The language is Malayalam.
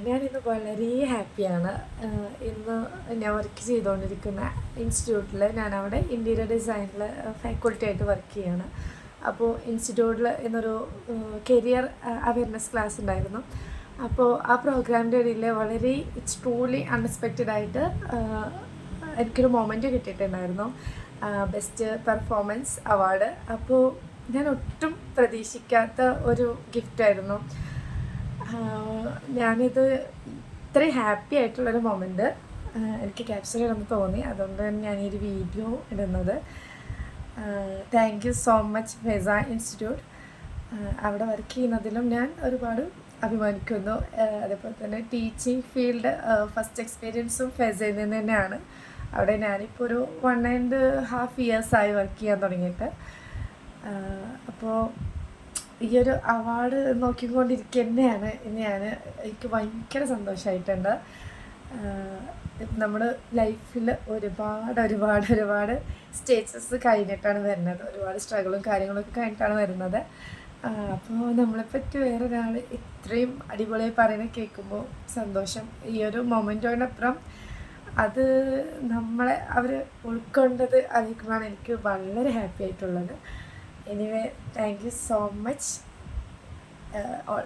ഞാനിന്ന് വളരെ ഹാപ്പിയാണ്. ഇന്ന് ഞാൻ വർക്ക് ചെയ്തുകൊണ്ടിരിക്കുന്ന ഇൻസ്റ്റിറ്റ്യൂട്ടിൽ ഞാനവിടെ ഇൻറ്റീരിയർ ഡിസൈനിൽ ഫാക്കൾട്ടി ആയിട്ട് വർക്ക് ചെയ്യാണ്. അപ്പോൾ ഇൻസ്റ്റിറ്റ്യൂട്ടിൽ ഇന്നൊരു കരിയർ അവയർനെസ് ക്ലാസ് ഉണ്ടായിരുന്നു. അപ്പോൾ ആ പ്രോഗ്രാമിൻ്റെ ഇടയിൽ വളരെ ഇറ്റ്സ് ട്രൂലി അൺഎക്സ്പെക്റ്റഡ് ആയിട്ട് എനിക്കൊരു മൊമെൻ്റ് കിട്ടിയിട്ടുണ്ടായിരുന്നു, ബെസ്റ്റ് പെർഫോമൻസ് അവാർഡ്. അപ്പോൾ ഞാൻ ഒട്ടും പ്രതീക്ഷിക്കാത്ത ഒരു ഗിഫ്റ്റായിരുന്നു. ഞാനിത് ഇത്രയും ഹാപ്പി ആയിട്ടുള്ളൊരു മൊമെൻറ്റ് എനിക്ക് ക്യാപ്ചർ ചെയ്യണമെന്ന് തോന്നി. അതുകൊണ്ട് തന്നെ ഞാനൊരു വീഡിയോ ഇടുന്നത്. താങ്ക് യു സോ മച്ച് ഫെസ ഇൻസ്റ്റിറ്റ്യൂട്ട്. അവിടെ വർക്ക് ചെയ്യുന്നതിലും ഞാൻ ഒരുപാട് അഭിമാനിക്കുന്നു. അതേപോലെ തന്നെ ടീച്ചിങ് ഫീൽഡ് ഫസ്റ്റ് എക്സ്പീരിയൻസും ഫെസയിൽ നിന്ന് തന്നെയാണ്. അവിടെ ഞാനിപ്പോൾ ഒരു 1.5 ഇയേഴ്സായി വർക്ക് ചെയ്യാൻ തുടങ്ങിയിട്ട്. അപ്പോൾ ഈ ഒരു അവാർഡ് നോക്കിക്കൊണ്ടിരിക്കുക തന്നെയാണ് എനിക്ക് ഭയങ്കര സന്തോഷമായിട്ടുണ്ട്. നമ്മുടെ ലൈഫിൽ ഒരുപാട് സ്റ്റേജസ് കഴിഞ്ഞിട്ടാണ് വരുന്നത്, ഒരുപാട് സ്ട്രഗിളും കാര്യങ്ങളൊക്കെ കഴിഞ്ഞിട്ടാണ് വരുന്നത്. അപ്പോൾ നമ്മളെപ്പറ്റി വേറൊരാൾ ഇത്രയും അടിപൊളിയായി പറയുന്നത് കേൾക്കുമ്പോൾ സന്തോഷം. ഈ ഒരു മൊമെൻറ്റോടൊപ്പം അത് നമ്മളെ അവർ ഉൾക്കൊണ്ടത് അറിയിക്കുമ്പോഴാണ് എനിക്ക് വളരെ ഹാപ്പി ആയിട്ടുള്ളത്. Anyway, thank you so much all.